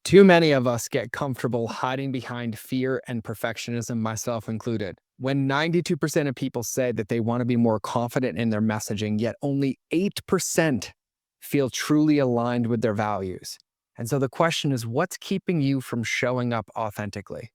Too many of us get comfortable hiding behind fear and perfectionism, myself included. When 92% of people say that they want to be more confident in their messaging, yet only 8% feel truly aligned with their values. And so the question is, what's keeping you from showing up authentically?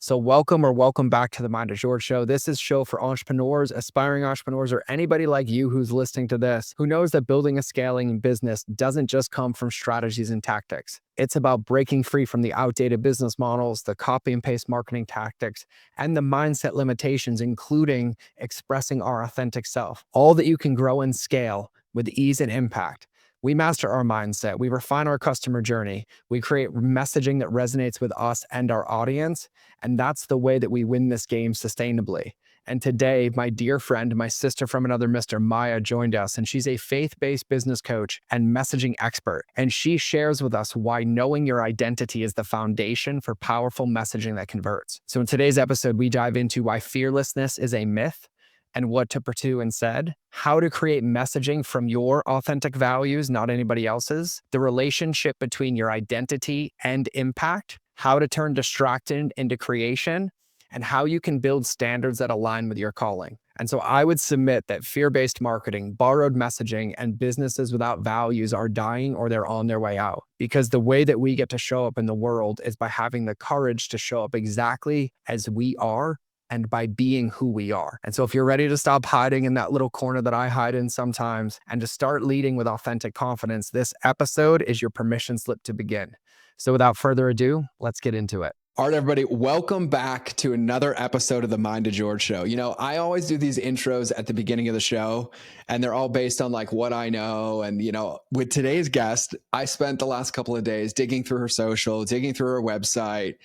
So welcome back to the Mind of George show. This is a show for entrepreneurs, aspiring entrepreneurs, or anybody like you who's listening to this, who knows that building a scaling business doesn't just come from strategies and tactics. It's about breaking free from the outdated business models, the copy and paste marketing tactics, and the mindset limitations, including expressing our authentic self, all that you can grow and scale with ease and impact. We master our mindset. We refine our customer journey. We create messaging that resonates with us and our audience. And that's the way that we win this game sustainably. And today, my dear friend, my sister from another mister, Maya, joined us, and she's a faith-based business coach and messaging expert. And she shares with us why knowing your identity is the foundation for powerful messaging that converts. So in today's episode, we dive into why fearlessness is a myth and what to pursue instead, how to create messaging from your authentic values, not anybody else's, the relationship between your identity and impact, how to turn distraction into creation, and how you can build standards that align with your calling. And so I would submit that fear-based marketing, borrowed messaging, and businesses without values are dying or they're on their way out. Because the way that we get to show up in the world is by having the courage to show up exactly as we are and by being who we are. And so if you're ready to stop hiding in that little corner that I hide in sometimes and to start leading with authentic confidence, this episode is your permission slip to begin. So without further ado, let's get into it. All right, everybody, welcome back to another episode of the Mind of George show. You know, I always do these intros at the beginning of the show, and they're all based on like what I know. And, you know, with today's guest, I spent the last couple of days digging through her social, digging through her website.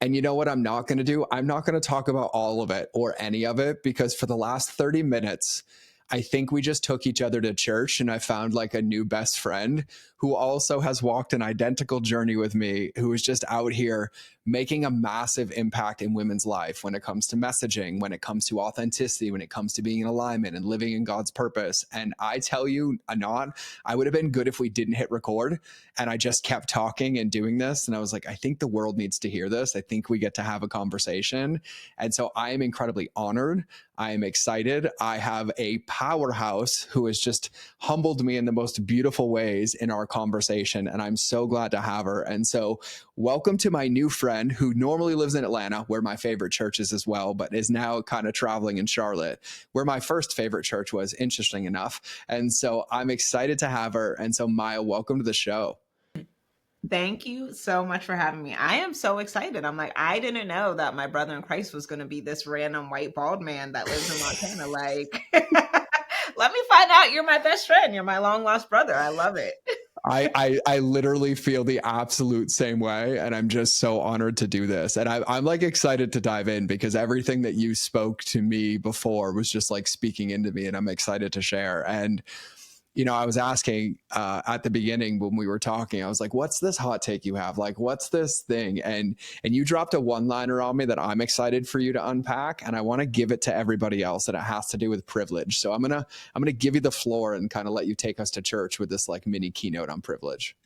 And you know what I'm not going to do? I'm not going to talk about all of it or any of it, because for the last 30 minutes, I think we just took each other to church and I found like a new best friend who also has walked an identical journey with me, who is just out here making a massive impact in women's life when it comes to messaging, when it comes to authenticity, when it comes to being in alignment and living in God's purpose. And I tell you, Anand, I would have been good if we didn't hit record and I just kept talking and doing this. And I was like, I think the world needs to hear this. I think we get to have a conversation. And so I am incredibly honored. I am excited. I have a powerhouse who has just humbled me in the most beautiful ways in our conversation. And I'm so glad to have her. And so welcome to my new friend who normally lives in Atlanta, where my favorite church is as well, but is now kind of traveling in Charlotte, where my first favorite church was, interesting enough. And so I'm excited to have her. And so Maya, welcome to the show. Thank you so much for having me. I am so excited. I'm like, I didn't know that my brother in Christ was going to be this random white bald man that lives in Montana. Like, let me find out you're my best friend. You're my long lost brother. I love it. I literally feel the absolute same way. And I'm just so honored to do this. And I'm like excited to dive in because everything that you spoke to me before was just like speaking into me, and I'm excited to share. And you know, I was asking at the beginning when we were talking, I was like, what's this hot take you have? Like, what's this thing? And you dropped a one-liner on me that I'm excited for you to unpack. And I want to give it to everybody else, and it has to do with privilege. So I'm gonna give you the floor and kind of let you take us to church with this like mini keynote on privilege.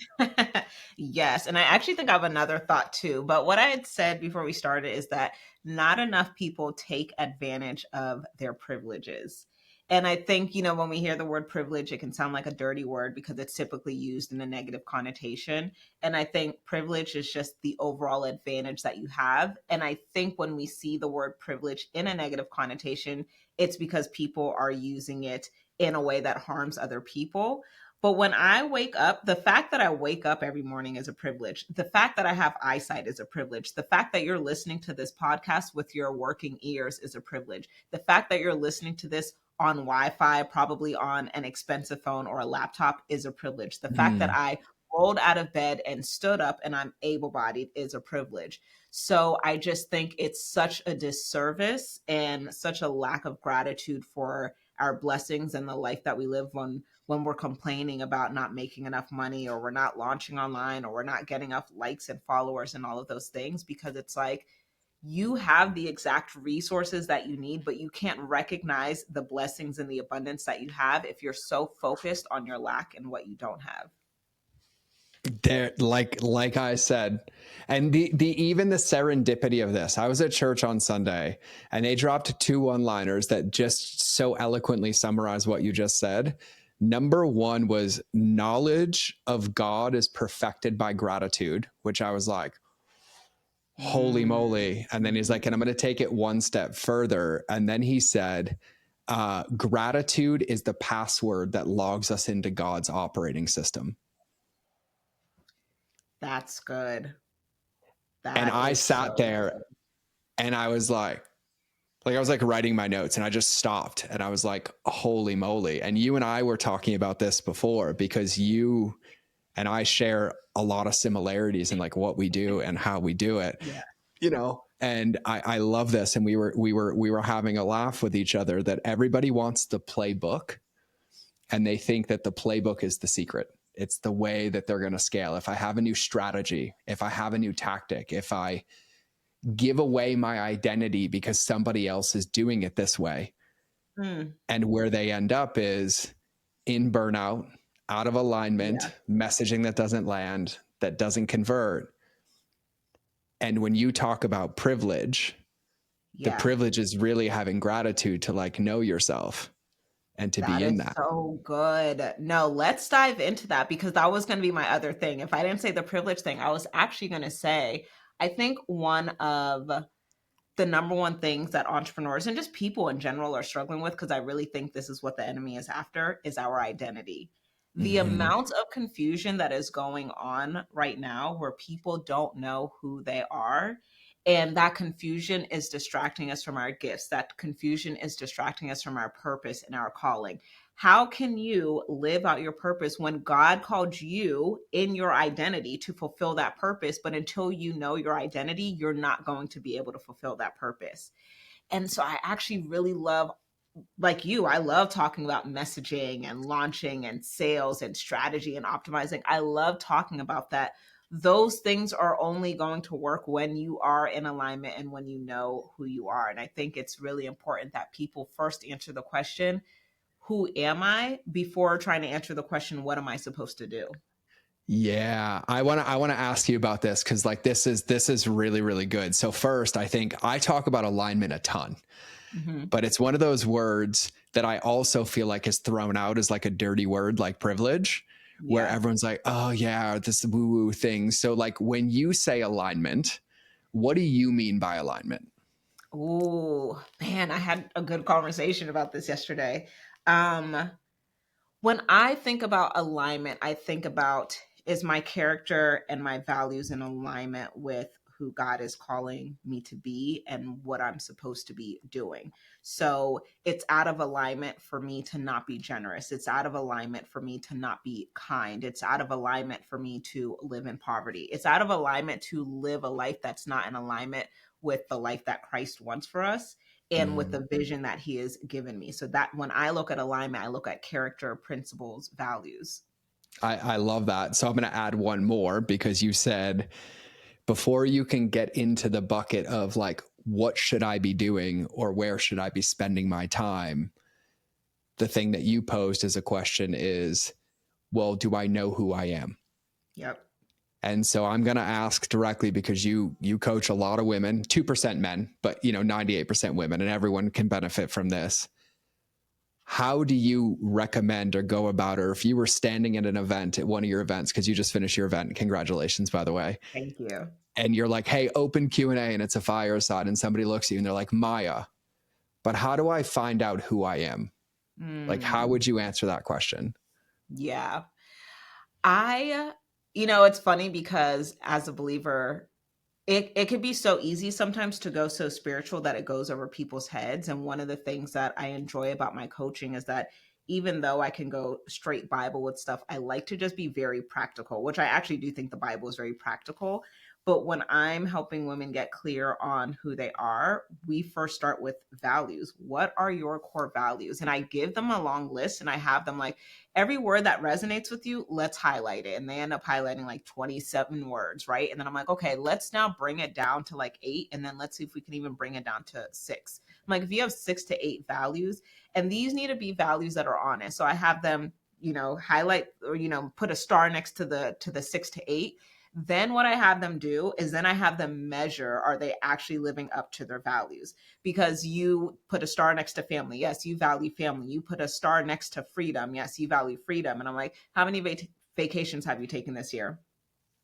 Yes. And I actually think I have another thought too. But what I had said before we started is that not enough people take advantage of their privileges. And I think, when we hear the word privilege, it can sound like a dirty word because it's typically used in a negative connotation. And I think privilege is just the overall advantage that you have. And I think when we see the word privilege in a negative connotation, it's because people are using it in a way that harms other people. But when I wake up, the fact that I wake up every morning is a privilege. The fact that I have eyesight is a privilege. The fact that you're listening to this podcast with your working ears is a privilege. The fact that you're listening to this on Wi-Fi, probably on an expensive phone or a laptop, is a privilege. The fact that I rolled out of bed and stood up and I'm able-bodied is a privilege. So I just think it's such a disservice and such a lack of gratitude for our blessings and the life that we live when we're complaining about not making enough money, or we're not launching online, or we're not getting enough likes and followers and all of those things, because it's like, you have the exact resources that you need, but you can't recognize the blessings and the abundance that you have if you're so focused on your lack and what you don't have. There, like I said, and the even the serendipity of this. I was at church on Sunday, and they dropped two one-liners that just so eloquently summarize what you just said. Number one was knowledge of God is perfected by gratitude, which I was like, holy Mm. moly. And then he's like, and I'm going to take it one step further. And then he said, gratitude is the password that logs us into God's operating system. That's good. And That I is sat so there good. and I was like I was like writing my notes, and I just stopped and I was like, holy moly. And you and I were talking about this before, because you and I share a lot of similarities in like what we do and how we do it, Yeah. and I love this. And we were having a laugh with each other that everybody wants the playbook, and they think that the playbook is the secret. It's the way that they're going to scale. If I have a new strategy, if I have a new tactic, if I give away my identity because somebody else is doing it this way. Mm. And where they end up is in burnout, out of Yeah. alignment, messaging that doesn't land, that doesn't convert. And when you talk about privilege, the Yeah. privilege is really having gratitude to like know yourself and to That be in is that. so good. No, let's dive into that because that was going to be my other thing. If I didn't say the privilege thing, I was actually going to say, I think one of the number one things that entrepreneurs and just people in general are struggling with, because I really think this is what the enemy is after, is our identity. The Mm-hmm. amount of confusion that is going on right now where people don't know who they are. And that confusion is distracting us from our gifts. That confusion is distracting us from our purpose and our calling. How can you live out your purpose when God called you in your identity to fulfill that purpose? But until you know your identity, you're not going to be able to fulfill that purpose. And so I actually really love, like you, I love talking about messaging and launching and sales and strategy and optimizing. I love talking about that. Those things are only going to work when you are in alignment and when you know who you are. And I think it's really important that people first answer the question, who am I, before trying to answer the question, what am I supposed to do? Yeah, I want to ask you about this, because like this is really really good. So first, I think I talk about alignment a ton, Hmm. but it's one of those words that I also feel like is thrown out as like a dirty word, like privilege, where Yeah. everyone's like, oh yeah, this woo woo thing. So like when you say alignment, what do you mean by alignment? Oh, man, I had a good conversation about this yesterday. Um, when I think about alignment, I think about, is my character and my values in alignment with who God is calling me to be and what I'm supposed to be doing. So it's out of alignment for me to not be generous. It's out of alignment for me to not be kind. It's out of alignment for me to live in poverty. It's out of alignment to live a life that's not in alignment with the life that Christ wants for us and with Mm. the vision that he has given me. So that when I look at alignment, I look at character, principles, values. I love that. So I'm going to add one more, because you said before you can get into the bucket of like, what should I be doing or where should I be spending my time? The thing that you posed as a question is, well, do I know who I am? Yep. And so I'm going to ask directly, because you coach a lot of women, 2% men, but 98% women, and everyone can benefit from this. How do you recommend or go about, or if you were standing at an event, at one of your events, because you just finished your event, congratulations, by the way, Thank you. and you're like, hey, open Q&A, and it's a fireside, and somebody looks at you and they're like, Maya, but how do I find out who I am? Like, how Mm, would you answer that question? yeah. It's funny because as a believer, it could be so easy sometimes to go so spiritual that it goes over people's heads. And one of the things that I enjoy about my coaching is that even though I can go straight Bible with stuff, I like to just be very practical, which I actually do think the Bible is very practical. But when I'm helping women get clear on who they are, we first start with values. What are your core values? And I give them a long list and I have them like, every word that resonates with you, let's highlight it. And they end up highlighting like 27 words, right? And then I'm like, okay, let's now bring it down to like 8. And then let's see if we can even bring it down to 6. I'm like, if you have 6 to 8 values, and these need to be values that are honest. So I have them, highlight or, put a star next to the 6 to 8. Then what I have them do is then I have them measure, are they actually living up to their values? Because you put a star next to family. Yes, you value family. You put a star next to freedom. Yes, you value freedom. And I'm like, how many vacations have you taken this year?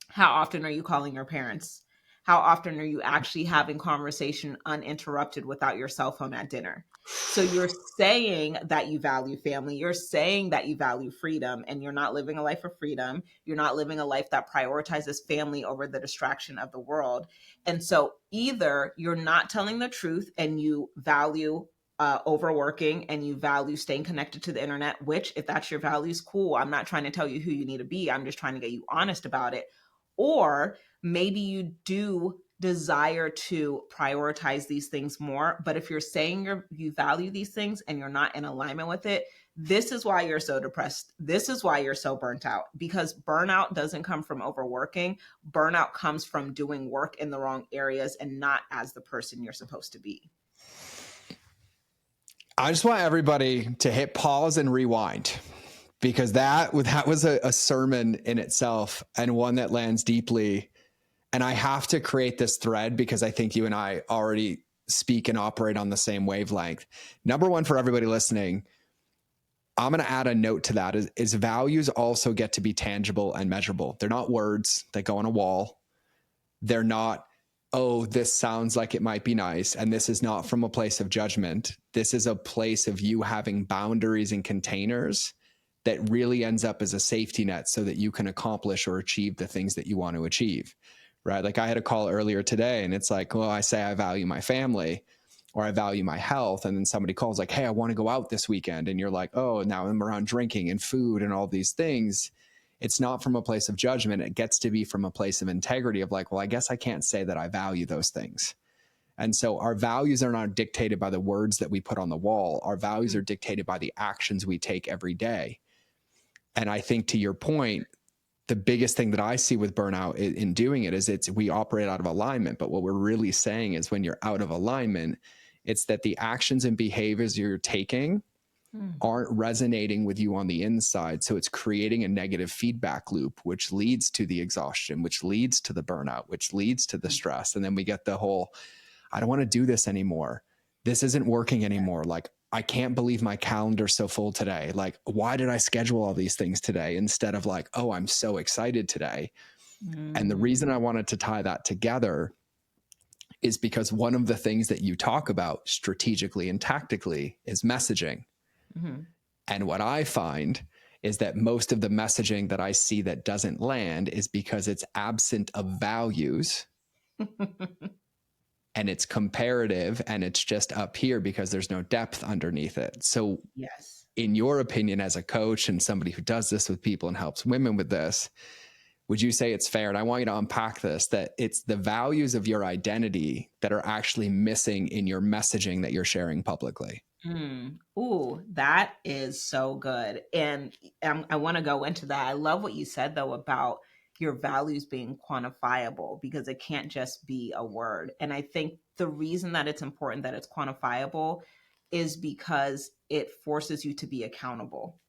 How often are you calling your parents? How often are you actually having conversation uninterrupted without your cell phone at dinner? So you're saying that you value family, you're saying that you value freedom, and you're not living a life of freedom. You're not living a life that prioritizes family over the distraction of the world. And so either you're not telling the truth and you value overworking and you value staying connected to the internet, which, if that's your values, cool. I'm not trying to tell you who you need to be. I'm just trying to get you honest about it. Or maybe you do desire to prioritize these things more. But if you're saying you value these things and you're not in alignment with it, this is why you're so depressed. This is why you're so burnt out, because burnout doesn't come from overworking. Burnout comes from doing work in the wrong areas and not as the person you're supposed to be. I just want everybody to hit pause and rewind, because that was a sermon in itself, and one that lands deeply. And I have to create this thread because I think you and I already speak and operate on the same wavelength. Number one, for everybody listening, I'm going to add a note to that is values also get to be tangible and measurable. They're not words that go on a wall. They're not, oh, this sounds like it might be nice. And this is not from a place of judgment. This is a place of you having boundaries and containers that really ends up as a safety net so that you can accomplish or achieve the things that you want to achieve, right? Like I had a call earlier today and it's like, well, I say I value my family or I value my health. And then somebody calls like, hey, I want to go out this weekend. And you're like, oh, now I'm around drinking and food and all these things. It's not from a place of judgment. It gets to be from a place of integrity of like, well, I guess I can't say that I value those things. And so our values are not dictated by the words that we put on the wall. Our values are dictated by the actions we take every day. And I think, to your point, the biggest thing that I see with burnout in doing it is we operate out of alignment. But what we're really saying is when you're out of alignment, it's that the actions and behaviors you're taking aren't resonating with you on the inside. So it's creating a negative feedback loop, which leads to the exhaustion, which leads to the burnout, which leads to the stress. And then we get the whole, I don't want to do this anymore. This isn't working anymore. Like, I can't believe my calendar's so full today. Like, why did I schedule all these things today instead of like, oh, I'm so excited today. And the reason I wanted to tie that together is because one of the things that you talk about strategically and tactically is messaging. And what I find is that most of the messaging that I see that doesn't land is because it's absent of values and it's comparative and it's just up here because there's no depth underneath it. So Yes. In your opinion, as a coach and somebody who does this with people and helps women with this, would you say it's fair, and I want you to unpack this, that it's the values of your identity that are actually missing in your messaging that you're sharing publicly? Ooh, that is so good. And I want to go into that. I love what you said, though, about your values being quantifiable, because it can't just be a word. And I think the reason that it's important that it's quantifiable is because it forces you to be accountable.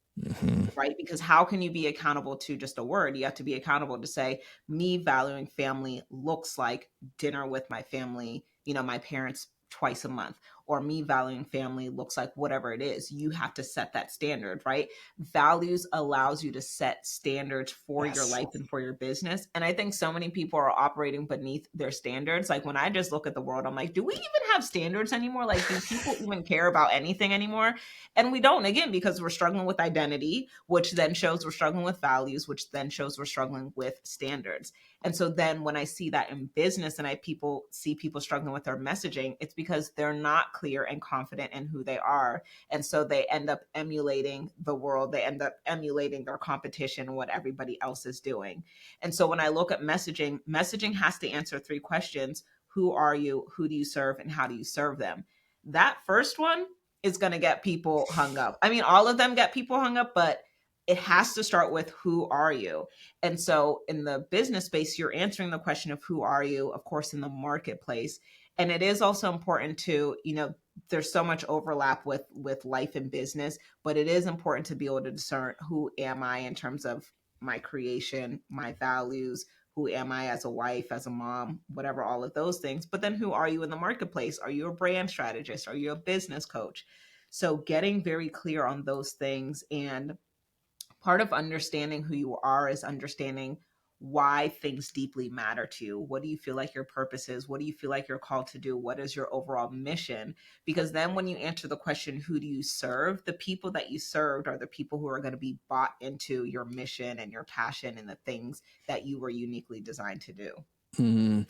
Right? Because how can you be accountable to just a word? You have to be accountable to say, me valuing family looks like dinner with my family, my parents twice a month, or me valuing family looks like whatever it is. You have to set that standard, right? Values allows you to set standards for your life and for your business. And I think so many people are operating beneath their standards. Like when I just look at the world, I'm like, do we even have standards anymore? Like, do people even care about anything anymore? And we don't, again, because we're struggling with identity, which then shows we're struggling with values, which then shows we're struggling with standards. And so then when I see that in business and see people struggling with their messaging, it's because they're not clear and confident in who they are. And so they end up emulating the world. They end up emulating their competition and what everybody else is doing. And so when I look at messaging has to answer 3 questions. Who are you? Who do you serve? And how do you serve them? That first one is going to get people hung up. I mean, all of them get people hung up, but it has to start with who are you? And so in the business space, you're answering the question of who are you, of course, in the marketplace. And it is also important to, there's so much overlap with life and business, but it is important to be able to discern who am I in terms of my creation, my values, who am I as a wife, as a mom, whatever, all of those things. But then who are you in the marketplace? Are you a brand strategist? Are you a business coach? So getting very clear on those things, and part of understanding who you are is understanding why things deeply matter to you. What do you feel like your purpose is? What do you feel like you're called to do? What is your overall mission? Because then when you answer the question, who do you serve? The people that you served are the people who are going to be bought into your mission and your passion and the things that you were uniquely designed to do. Mm.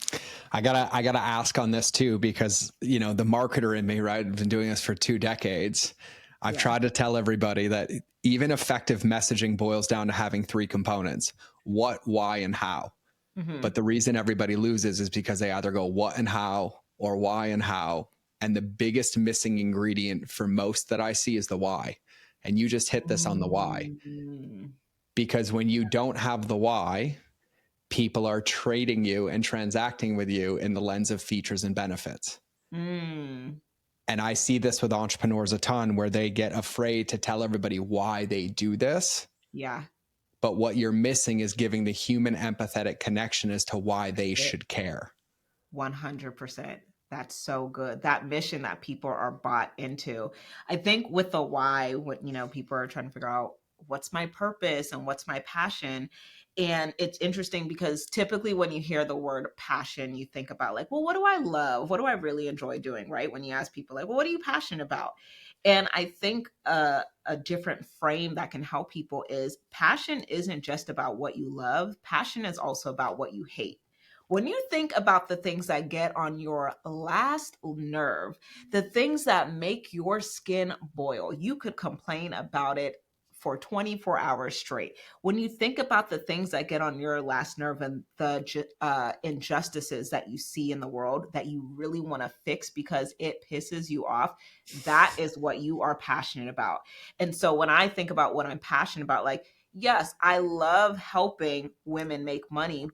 I gotta ask on this too, because the marketer in me, right? I've been doing this for 2 decades. I've Yeah. tried to tell everybody that even effective messaging boils down to having 3 components: what, why, and how. Mm-hmm. But the reason everybody loses is because they either go what and how or why and how. And the biggest missing ingredient for most that I see is the why. And you just hit this on the why. Mm. Because when you don't have the why, people are trading you and transacting with you in the lens of features and benefits. Mm. And I see this with entrepreneurs a ton, where they get afraid to tell everybody why they do this. Yeah. But what you're missing is giving the human empathetic connection as to why they It. should care. 100%. That's so good. That mission that people are bought into. I think with the why, what people are trying to figure out what's my purpose and what's my passion. And it's interesting because typically when you hear the word passion, you think about like, well, what do I love? What do I really enjoy doing? Right? When you ask people like, well, what are you passionate about? And I think a different frame that can help people is passion isn't just about what you love. Passion is also about what you hate. When you think about the things that get on your last nerve, the things that make your skin boil, you could complain about it for 24 hours straight. When you think about the things that get on your last nerve and the injustices that you see in the world that you really want to fix because it pisses you off, that is what you are passionate about. And so when I think about what I'm passionate about, like, yes, I love helping women make money,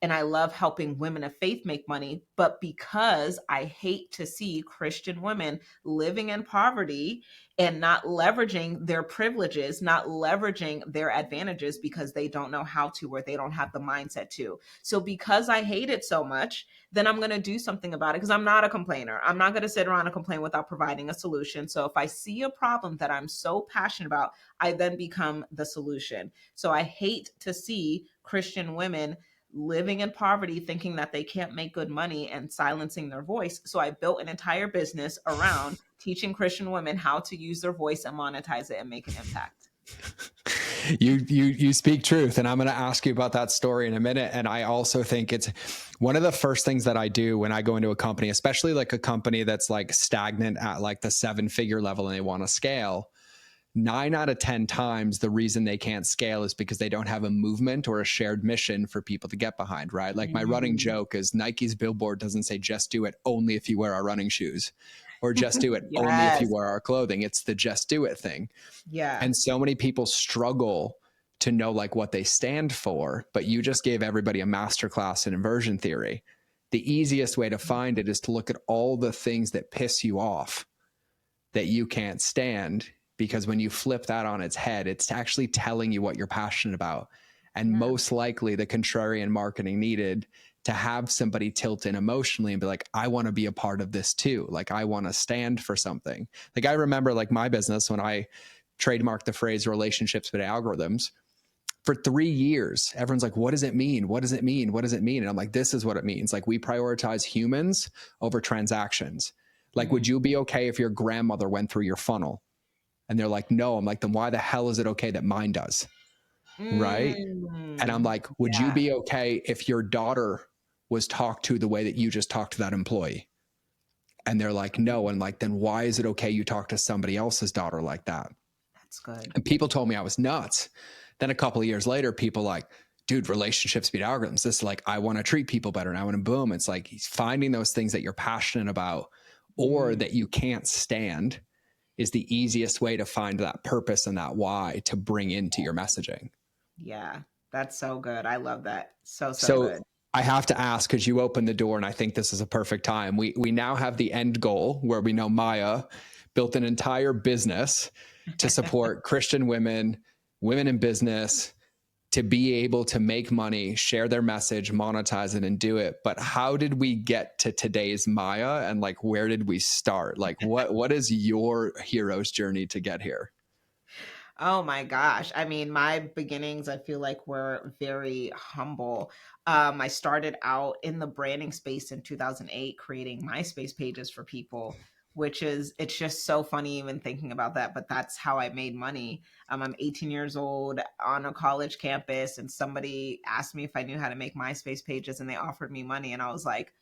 and I love helping women of faith make money. But because I hate to see Christian women living in poverty and not leveraging their privileges, not leveraging their advantages because they don't know how to, or they don't have the mindset to. So because I hate it so much, then I'm going to do something about it, because I'm not a complainer. I'm not going to sit around and complain without providing a solution. So if I see a problem that I'm so passionate about, I then become the solution. So I hate to see Christian women living in poverty, thinking that they can't make good money and silencing their voice. So I built an entire business around teaching Christian women how to use their voice and monetize it and make an impact. You speak truth, and I'm going to ask you about that story in a minute. And I also think it's one of the first things that I do when I go into a company, especially like a company that's like stagnant at like the 7-figure level and they want to scale. 9 out of 10 times, the reason they can't scale is because they don't have a movement or a shared mission for people to get behind, right? Like my running joke is Nike's billboard doesn't say just do it only if you wear our running shoes, or just do it only if you Yes. wear our clothing. It's the just do it thing. Yeah. And so many people struggle to know like what they stand for, but you just gave everybody a masterclass in inversion theory. The easiest way to find it is to look at all the things that piss you off that you can't stand, because when you flip that on its head, it's actually telling you what you're passionate about. And Yeah. most likely the contrarian marketing needed to have somebody tilt in emotionally and be like, I want to be a part of this too. Like I want to stand for something. Like I remember like my business, when I trademarked the phrase relationships with algorithms, for 3 years, everyone's like, what does it mean? What does it mean? What does it mean? And I'm like, this is what it means. Like we prioritize humans over transactions. Like, would Mm. you be okay if your grandmother went through your funnel? And they're like, no. I'm like, then why the hell is it okay that mine does? Right. And I'm Mm. like, would you Yeah. be okay if your daughter was talked to the way that you just talked to that employee? And they're like, no. And like, then why is it okay you talk to somebody else's daughter like that? That's good. And people told me I was nuts. Then a couple of years later, people like, dude, relationships beat algorithms. This is like, I want to treat people better. And I want to boom. It's like he's finding those things that you're passionate about or Mm. that you can't stand is the easiest way to find that purpose and that why to bring into your messaging. Yeah. That's so good. I love that. So, so So good. I have to ask because you opened the door, and I think this is a perfect time. We now have the end goal where we know Maya built an entire business to support Christian women, women in business, to be able to make money, share their message, monetize it, and do it. But how did we get to today's Maya, and like where did we start? Like what is your hero's journey to get here? Oh my gosh. I mean, my beginnings, I feel like were very humble. I started out in the branding space in 2008, creating MySpace pages for people, which is, it's just so funny even thinking about that, but that's how I made money. I'm 18 years old on a college campus, and somebody asked me if I knew how to make MySpace pages, and they offered me money. And I was like,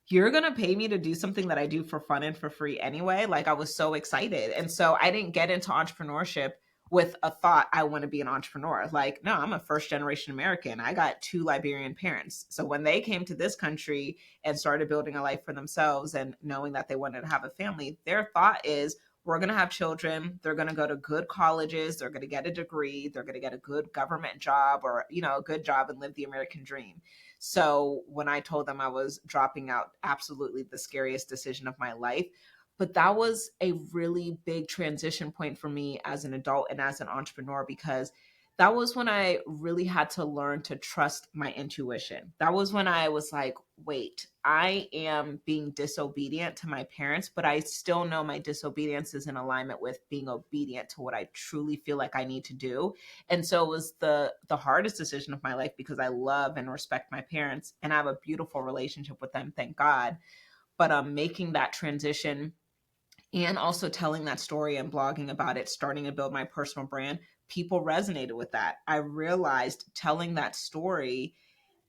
you're going to pay me to do something that I do for fun and for free anyway. Like, I was so excited. And so I didn't get into entrepreneurship with a thought I want to be an entrepreneur. Like, no, I'm a first generation American. I got two Liberian parents. So when they came to this country and started building a life for themselves and knowing that they wanted to have a family, their thought is, we're going to have children. They're going to go to good colleges. They're going to get a degree. They're going to get a good government job, or, you know, a good job, and live the American dream. So when I told them I was dropping out, absolutely the scariest decision of my life. But that was a really big transition point for me as an adult and as an entrepreneur, because that was when I really had to learn to trust my intuition. That was when I was like, wait, I am being disobedient to my parents, but I still know my disobedience is in alignment with being obedient to what I truly feel like I need to do. And so it was the hardest decision of my life, because I love and respect my parents and I have a beautiful relationship with them, thank God. But making that transition and also telling that story and blogging about it, starting to build my personal brand, people resonated with that. I realized telling that story,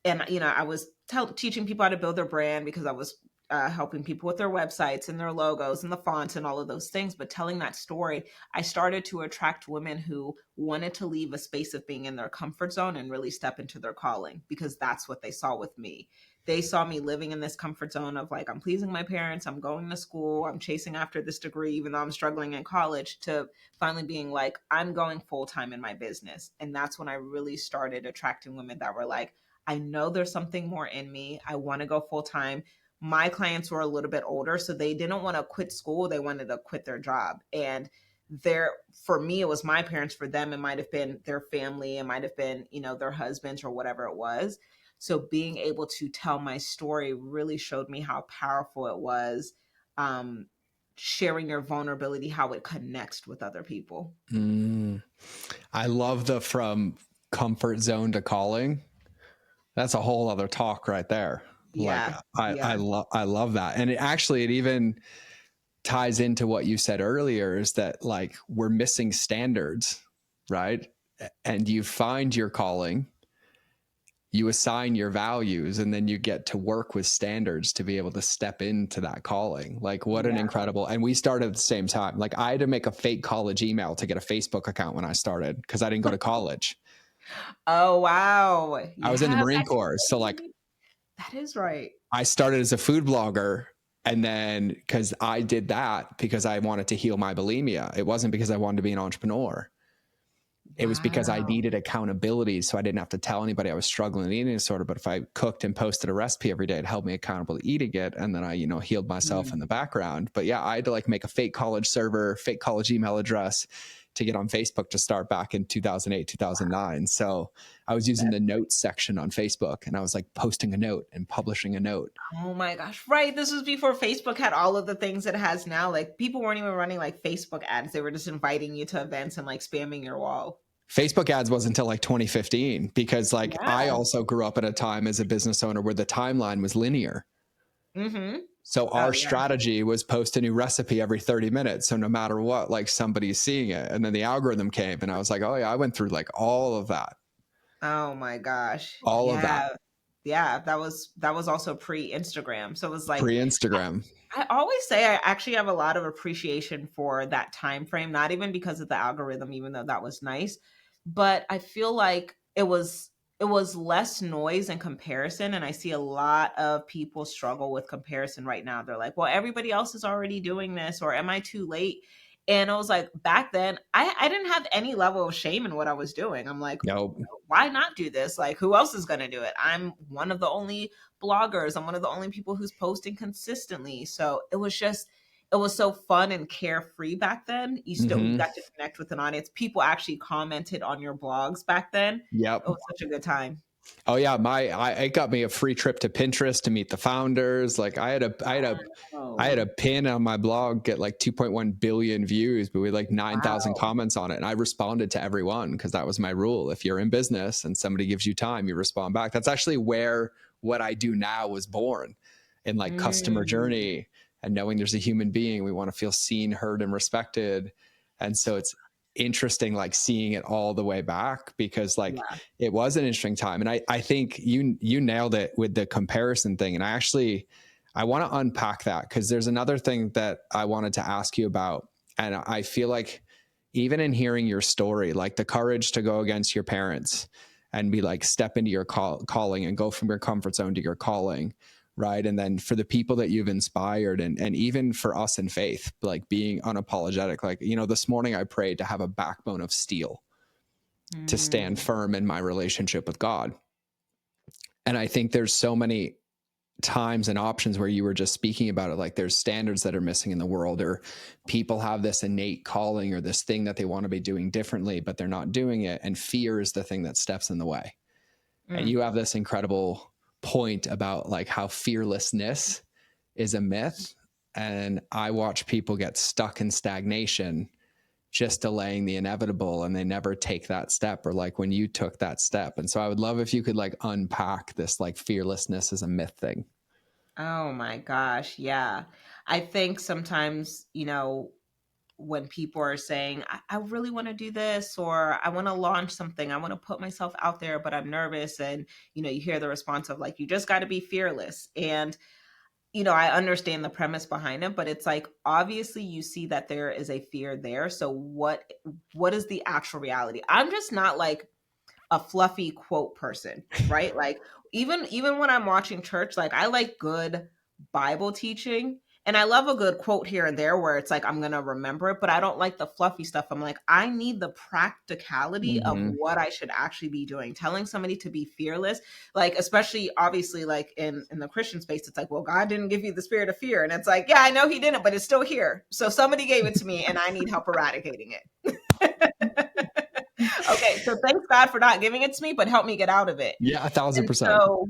and you know, I was teaching people how to build their brand because I was helping people with their websites and their logos and the fonts and all of those things. But telling that story, I started to attract women who wanted to leave a space of being in their comfort zone and really step into their calling, because that's what they saw with me. They saw me living in this comfort zone of like, I'm pleasing my parents, I'm going to school, I'm chasing after this degree, even though I'm struggling in college, to finally being like, I'm going full time in my business. And that's when I really started attracting women that were like, I know there's something more in me. I want to go full time. My clients were a little bit older, so they didn't want to quit school. They wanted to quit their job. And there, for me, it was my parents. For them, it might have been their family. It might have been, you know, their husbands or whatever it was. So being able to tell my story really showed me how powerful it was. Um, Sharing your vulnerability, how it connects with other people. Mm. I love the from comfort zone to calling. That's a whole other talk right there. Like Yeah. I Yeah. love that. And it even ties into what you said earlier, is that like we're missing standards, right? And you find your calling, you assign your values, and then you get to work with standards to be able to step into that calling. Like what an Yeah. incredible, and we started at the same time. Like I had to make a fake college email to get a Facebook account when I started because I didn't go to college. Oh, wow. I was in the Yeah, Marine that's Corps. So like crazy. That is right. I started as a food blogger, and then because I did that because I wanted to heal my bulimia. It wasn't because I wanted to be an entrepreneur. It was because I Wow. needed accountability, so I didn't have to tell anybody I was struggling with eating disorder. But if I cooked and posted a recipe every day, it held me accountable to eating it, and then I, healed myself in the Mm, background. But yeah, I had to like make a fake college server, fake college email address to get on Facebook to start back in 2008, 2009. So I was using the that's notes section on Facebook, and I was like posting a note and publishing a note. oh my gosh. Right. This was before Facebook had all of the things it has now. Like, people weren't even running like Facebook ads. They were just inviting you to events and like spamming your wall. Facebook ads wasn't until like 2015 because like I Yeah. also grew up at a time as a business owner where the timeline was linear. Mm-hmm. So Oh our yeah. strategy was post a new recipe every 30 minutes. So no matter what, like somebody's seeing it. And then the algorithm came and I was like, oh yeah, I went through like all of that, Oh my gosh. all of that Yeah. Yeah. That was also pre-Instagram. So it was like, pre Instagram. I always say I actually have a lot of appreciation for that time frame, not even because of the algorithm, even though that was nice, but I feel like it was less noise and comparison. And I see a lot of people struggle with comparison right now. They're like, well, everybody else is already doing this, or am I too late? And I was like, back then, I didn't have any level of shame in what I was doing. I'm like, Nope. why not do this? Like, who else is going to do it? I'm one of the only bloggers. I'm one of the only people who's posting consistently. So it was so fun and carefree back then. You Hmm. got to connect with an audience. People actually commented on your blogs back then. Yep. It was such a good time. Oh yeah, it got me a free trip to Pinterest to meet the founders. Like I had Oh, a pin on my blog get like 2.1 billion views, but with like 9,000 wow. comments on it. And I responded to everyone because that was my rule. If you're in business and somebody gives you time, you respond back. That's actually where what I do now was born, in like customer Mm, journey and knowing there's a human being. We want to feel seen, heard, and respected. And so it's interesting, like seeing it all the way back, because like yeah. it was an interesting time. And I think you nailed it with the comparison thing. And I want to unpack that because there's another thing that I wanted to ask you about. And I feel like even in hearing your story, like the courage to go against your parents and be like, step into your calling and go from your comfort zone to your calling. Right. And then for the people that you've inspired, and even for us in faith, like being unapologetic, like, this morning I prayed to have a backbone of steel to stand Mm, firm in my relationship with God. And I think there's so many times and options where you were just speaking about it, like there's standards that are missing in the world, or people have this innate calling or this thing that they want to be doing differently, but they're not doing it. And fear is the thing that steps in the way. And mm. you have this incredible point about like how fearlessness is a myth. And I watch people get stuck in stagnation, just delaying the inevitable, and they never take that step, or like when you took that step. And so I would love if you could like unpack this like fearlessness is a myth thing. Oh my gosh. Yeah. I think sometimes, when people are saying, I really want to do this, or I want to launch something, I want to put myself out there, but I'm nervous. And, you hear the response of like, you just got to be fearless. And, I understand the premise behind it, but it's like, obviously you see that there is a fear there. So what is the actual reality? I'm just not like a fluffy quote person, right? Like even when I'm watching church, like I like good Bible teaching, and I love a good quote here and there where it's like I'm going to remember it, but I don't like the fluffy stuff. I'm like, I need the practicality of Mm-hmm. what I should actually be doing. Telling somebody to be fearless, like especially obviously like in the Christian space, it's like, well, God didn't give you the spirit of fear. And it's like, yeah, I know he didn't, but it's still here. So somebody gave it to me and I need help eradicating it. Okay, so thanks God for not giving it to me, but help me get out of it. Yeah, a thousand And percent. so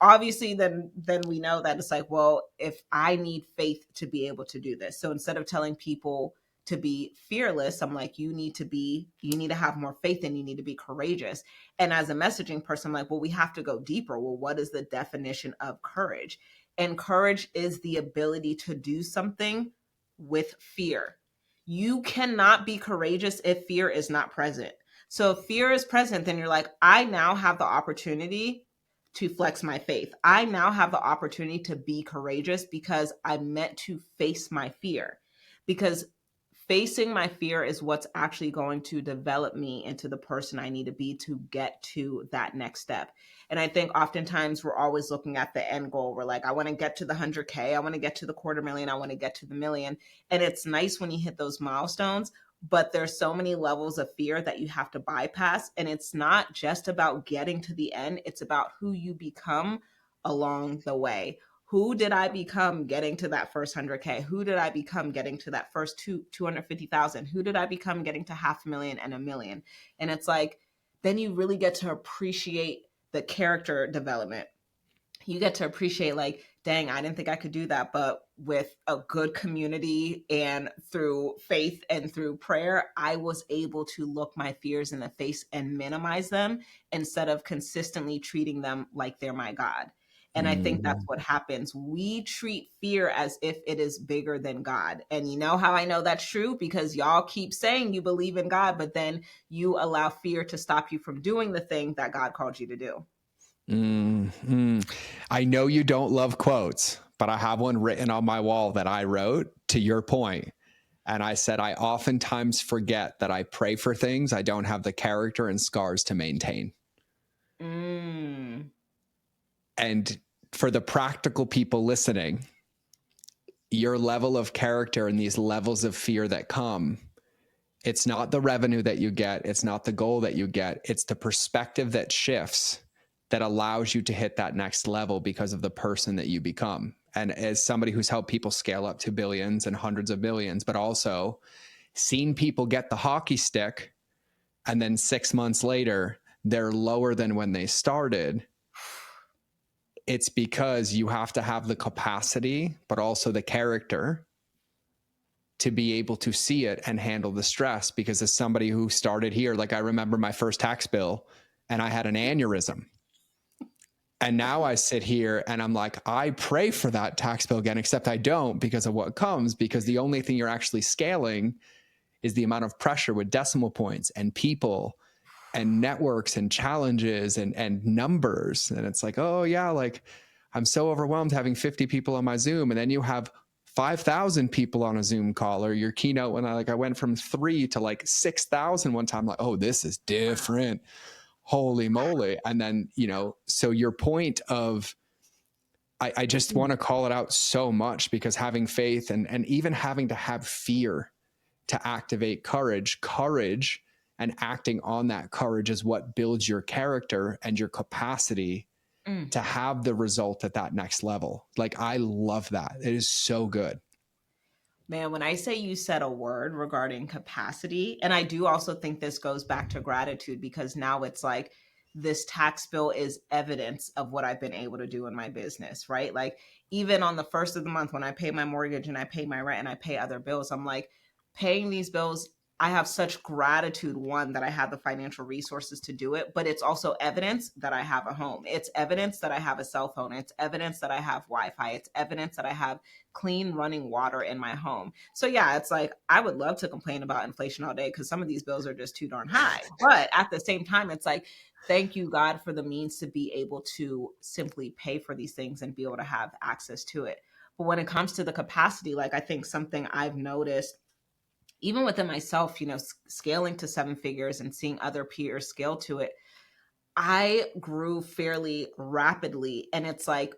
obviously then we know that it's like, well, if I need faith to be able to do this. So instead of telling people to be fearless, I'm like, you need to have more faith and you need to be courageous. And as a messaging person, I'm like, well, we have to go deeper. Well, what is the definition of courage? And courage is the ability to do something with fear. You cannot be courageous if fear is not present. So if fear is present, then you're like, I now have the opportunity to flex my faith. I now have the opportunity to be courageous because I'm meant to face my fear. Because facing my fear is what's actually going to develop me into the person I need to be to get to that next step. And I think oftentimes we're always looking at the end goal. We're like, I want to get to the 100K. I want to get to the 250,000. I want to get to the million. And it's nice when you hit those milestones, but there's so many levels of fear that you have to bypass. And it's not just about getting to the end, it's about who you become along the way. Who did I become getting to that first 100K? Who did I become getting to that first 250,000? Who did I become getting to 500,000 and a million? And it's like, then you really get to appreciate the character development. You get to appreciate like, dang, I didn't think I could do that, but with a good community and through faith and through prayer, I was able to look my fears in the face and minimize them instead of consistently treating them like they're my God. And I think that's Mm-hmm. what happens. We treat fear as if it is bigger than God. And you know how I know that's true? Because y'all keep saying you believe in God, but then you allow fear to stop you from doing the thing that God called you to do. Mm-hmm. I know you don't love quotes, but I have one written on my wall that I wrote to your point. And I said, I oftentimes forget that I pray for things I don't have the character and scars to maintain. Mm. And for the practical people listening, your level of character and these levels of fear that come, it's not the revenue that you get. It's not the goal that you get. It's the perspective that shifts that allows you to hit that next level because of the person that you become. And as somebody who's helped people scale up to billions and hundreds of billions, but also seen people get the hockey stick and then 6 months later, they're lower than when they started. It's because you have to have the capacity, but also the character to be able to see it and handle the stress. Because as somebody who started here, like I remember my first tax bill and I had an aneurysm. And now I sit here and I'm like, I pray for that tax bill again, except I don't because of what comes, because the only thing you're actually scaling is the amount of pressure with decimal points and people and networks and challenges and numbers. And it's like, oh yeah, like I'm so overwhelmed having 50 people on my Zoom. And then you have 5,000 people on a Zoom call, or your keynote when I went from 3 to like 6,000 one time, like, oh, this is different. Holy moly. And then, so your point of, I just want to call it out so much, because having faith and even having to have fear to activate courage and acting on that courage is what builds your character and your capacity to have the result at that next level. Like, I love that. It is so good. Man, when I say you said a word regarding capacity, and I do also think this goes back to gratitude, because now it's like this tax bill is evidence of what I've been able to do in my business, right? Like, even on the first of the month, when I pay my mortgage and I pay my rent and I pay other bills, I'm like, paying these bills, I have such gratitude, one, that I have the financial resources to do it, but it's also evidence that I have a home. It's evidence that I have a cell phone. It's evidence that I have Wi-Fi. It's evidence that I have clean running water in my home. So yeah, it's like, I would love to complain about inflation all day because some of these bills are just too darn high. But at the same time, it's like, thank you, God, for the means to be able to simply pay for these things and be able to have access to it. But when it comes to the capacity, like, I think something I've noticed even within myself, scaling to 7 figures and seeing other peers scale to it, I grew fairly rapidly. And it's like,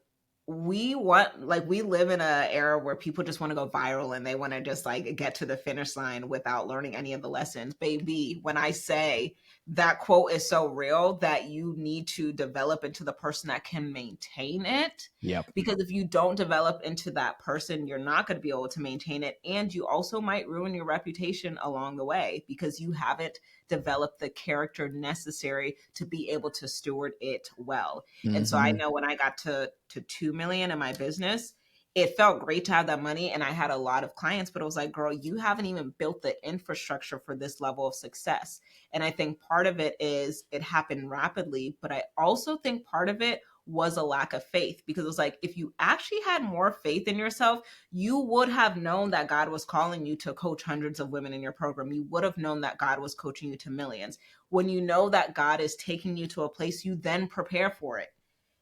we live in an era where people just want to go viral and they want to just like get to the finish line without learning any of the lessons. Baby, when I say that quote is so real, that you need to develop into the person that can maintain it. Yep. Because if you don't develop into that person, you're not going to be able to maintain it. And you also might ruin your reputation along the way because you haven't develop the character necessary to be able to steward it well. And so I know when I got to 2 million in my business, it felt great to have that money and I had a lot of clients, but it was like, girl, you haven't even built the infrastructure for this level of success. And I think part of it is it happened rapidly, but I also think part of it was a lack of faith, because it was like, if you actually had more faith in yourself, you would have known that God was calling you to coach hundreds of women in your program. You would have known that God was coaching you to millions. When you know that God is taking you to a place, you then prepare for it.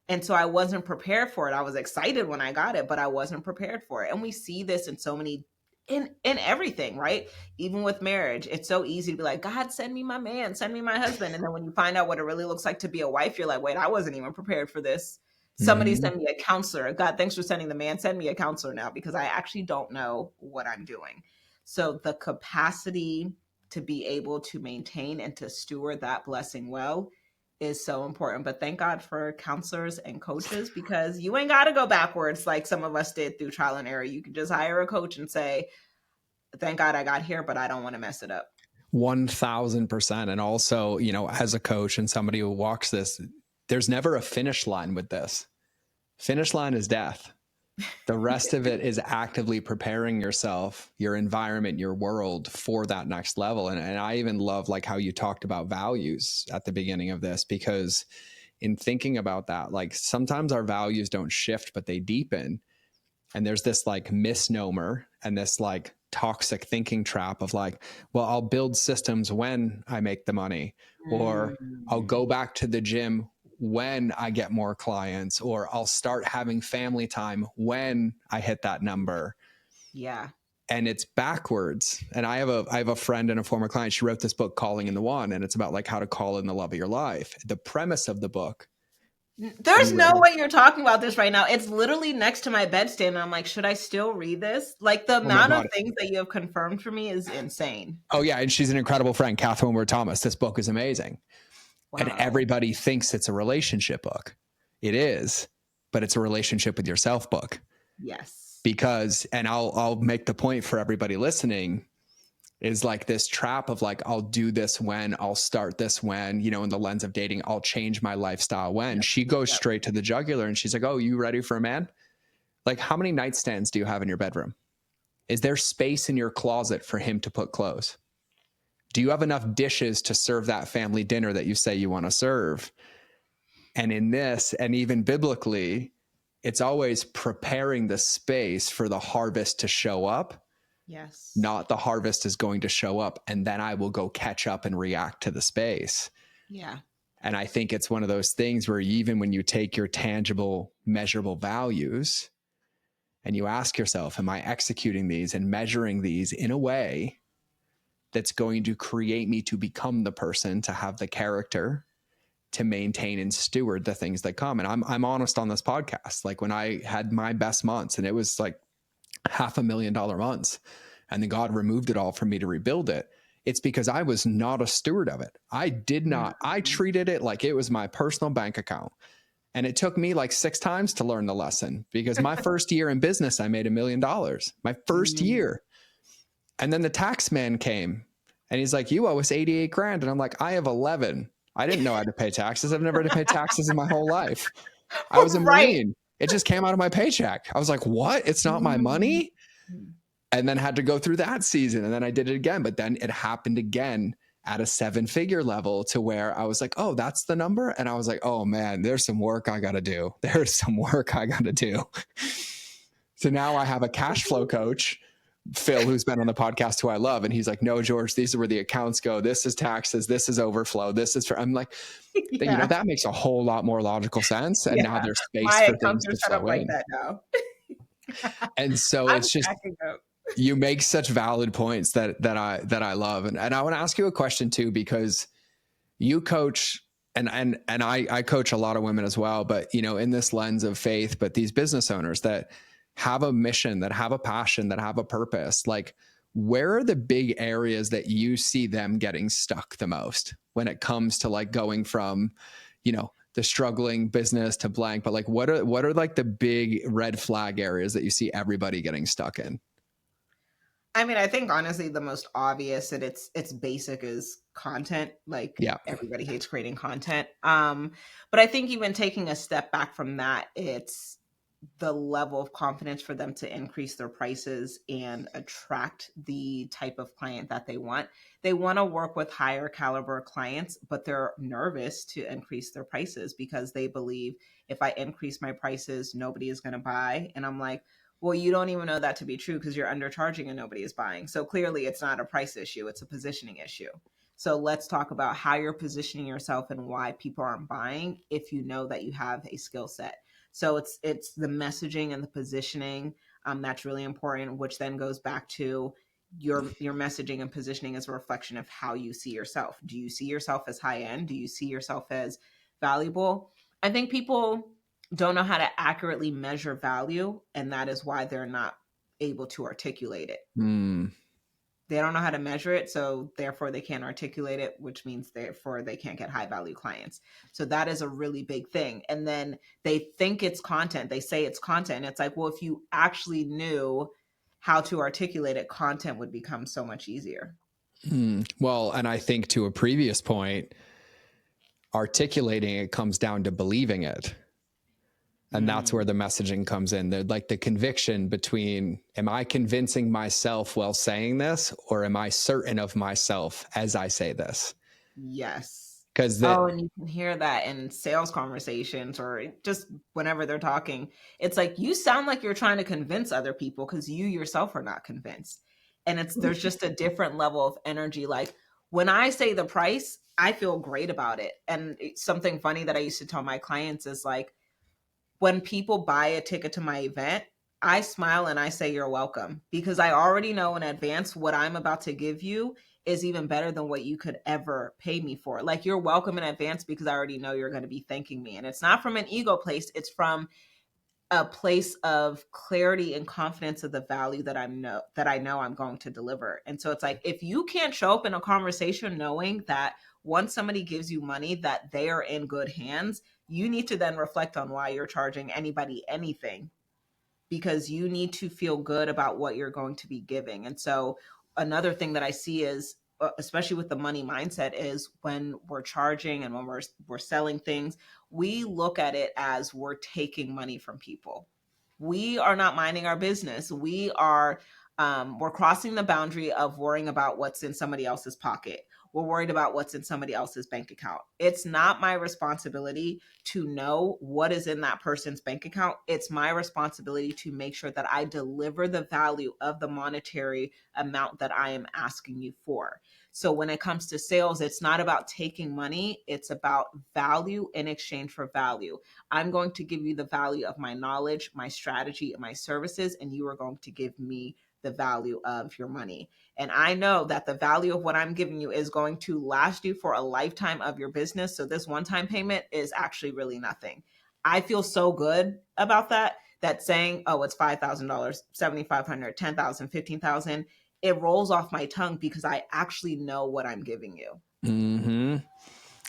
And so I wasn't prepared for it. I was excited when I got it, but I wasn't prepared for it. And we see this in so many, in everything, right? Even with marriage, it's so easy to be like, God, send me my man, send me my husband. And then when you find out what it really looks like to be a wife, you're like, wait, I wasn't even prepared for this. Somebody send me a counselor. God, thanks for sending the man. Send me a counselor now, because I actually don't know what I'm doing. So the capacity to be able to maintain and to steward that blessing well is so important. But thank God for counselors and coaches, because you ain't got to go backwards like some of us did through trial and error. You can just hire a coach and say, thank God I got here, but I don't want to mess it up. 1,000%. And also, as a coach and somebody who walks this, there's never a finish line with this. Finish line is death. The rest of it is actively preparing yourself, your environment, your world for that next level. And I even love like how you talked about values at the beginning of this, because in thinking about that, like sometimes our values don't shift, but they deepen. And there's this like misnomer and this like toxic thinking trap of like, well, I'll build systems when I make the money, or I'll go back to the gym when I get more clients, or I'll start having family time when I hit that number. Yeah. And it's backwards. And I have a friend and a former client. She wrote this book, Calling in the One, and it's about like how to call in the love of your life. The premise of the book There's You no ready? way you're talking about this right now. It's literally next to my bedstand. And I'm like, should I still read this? Like the Oh my amount of God. things that you have confirmed for me is insane. Oh yeah, and she's an incredible friend, Catherine Ward Thomas. This book is amazing. And Wow. everybody thinks it's a relationship book. It is, but it's a relationship with yourself book. Yes. Because, and I'll make the point for everybody listening, is like this trap of like, I'll do this when, I'll start this when, you know, in the lens of dating, I'll change my lifestyle when. Yep. She goes Yep. straight to the jugular and she's like, oh, you ready for a man? Like, how many nightstands do you have in your bedroom? Is there space in your closet for him to put clothes? Do you have enough dishes to serve that family dinner that you say you want to serve? And in this, and even biblically, it's always preparing the space for the harvest to show up, Yes. not the harvest is going to show up and then I will go catch up and react to the space. Yeah. And I think it's one of those things where even when you take your tangible, measurable values and you ask yourself, am I executing these and measuring these in a way that's going to create me to become the person, to have the character, to maintain and steward the things that come? And I'm honest on this podcast. Like when I had my best months and it was like $500,000 months, and then God removed it all for me to rebuild it. It's because I was not a steward of it. I did not, I Mhm. treated it like it was my personal bank account. And it took me like 6 times to learn the lesson because my first year in business, I made $1,000,000, my first Mhm. year. And then the tax man came and he's like, you owe us 88 grand. And I'm like, I have 11. I didn't know I had to pay taxes. I've never had to pay taxes in my whole life. I was a Right. Marine. It just came out of my paycheck. I was like, what? It's not my Mhm. money? And then had to go through that season. And then I did it again. But then it happened again at a 7-figure level to where I was like, oh, that's the number. And I was like, oh man, there's some work I got to do. There's some work I got to do. So now I have a cash flow coach, Phil, who's been on the podcast, who I love. And he's like, no, George, these are where the accounts go. This is taxes. This is overflow. This is for, I'm like, you know, Yeah. that makes a whole lot more logical sense. And now Yeah. there's space My for accounts things are to set up flow like in. that now. And so I'm it's just, cracking up. you make such valid points that I love. And I want to ask you a question too, because you coach and I coach a lot of women as well, but you know, in this lens of faith, but these business owners that have a mission, that have a passion, that have a purpose, like where are the big areas that you see them getting stuck the most when it comes to like going from, you know, the struggling business to blank, but like what are like the big red flag areas that you see everybody getting stuck in? I mean, I think honestly the most obvious and it's basic is content. Like Yeah. everybody hates creating content. But I think even taking a step back from that, it's the level of confidence for them to increase their prices and attract the type of client that they want. They want to work with higher caliber clients, but they're nervous to increase their prices because they believe if I increase my prices, nobody is going to buy. And I'm like, well, you don't even know that to be true because you're undercharging and nobody is buying. So clearly it's not a price issue, it's a positioning issue. So let's talk about how you're positioning yourself and why people aren't buying if you know that you have a skill set. So it's the messaging and the positioning that's really important, which then goes back to your messaging and positioning as a reflection of how you see yourself. Do you see yourself as high end? Do you see yourself as valuable? I think people don't know how to accurately measure value, and that is why they're not able to articulate it. Mm. They don't know how to measure it, so therefore they can't articulate it, which means therefore they can't get high value clients. So that is a really big thing. And then they think it's content. They say it's content. It's like, well, if you actually knew how to articulate it, content would become so much easier. Well, and I think to a previous point, articulating it comes down to believing it. And that's Mm, where the messaging comes in. They're like the conviction between, am I convincing myself while saying this, or am I certain of myself as I say this? yes. Because that, Oh, and you can hear that in sales conversations or just whenever they're talking. It's like you sound like you're trying to convince other people because you yourself are not convinced. And it's there's just a different level of energy. Like when I say the price, I feel great about it. And something funny that I used to tell my clients is like, when people buy a ticket to my event, I smile and I say, you're welcome, because I already know in advance what I'm about to give you is even better than what you could ever pay me for. Like, you're welcome in advance because I already know you're going to be thanking me. And it's not from an ego place, it's from a place of clarity and confidence of the value that I know I'm going to deliver. And so it's like, if you can't show up in a conversation knowing that once somebody gives you money that they are in good hands, you need to then reflect on why you're charging anybody anything, because you need to feel good about what you're going to be giving. And so another thing that I see is, especially with the money mindset, is when we're charging and when we're selling things, we look at it as we're taking money from people. We are not minding our business. We're crossing the boundary of worrying about what's in somebody else's pocket. We're worried about what's in somebody else's bank account. It's not my responsibility to know what is in that person's bank account. It's my responsibility to make sure that I deliver the value of the monetary amount that I am asking you for. So when it comes to sales, it's not about taking money, it's about value in exchange for value. I'm going to give you the value of my knowledge, my strategy, and my services, and you are going to give me the value of your money. And I know that the value of what I'm giving you is going to last you for a lifetime of your business. So this one-time payment is actually really nothing. I feel so good about that, that saying, oh, it's $5,000, $7,500, $10,000, $15,000, it rolls off my tongue because I actually know what I'm giving you. Mm-hmm.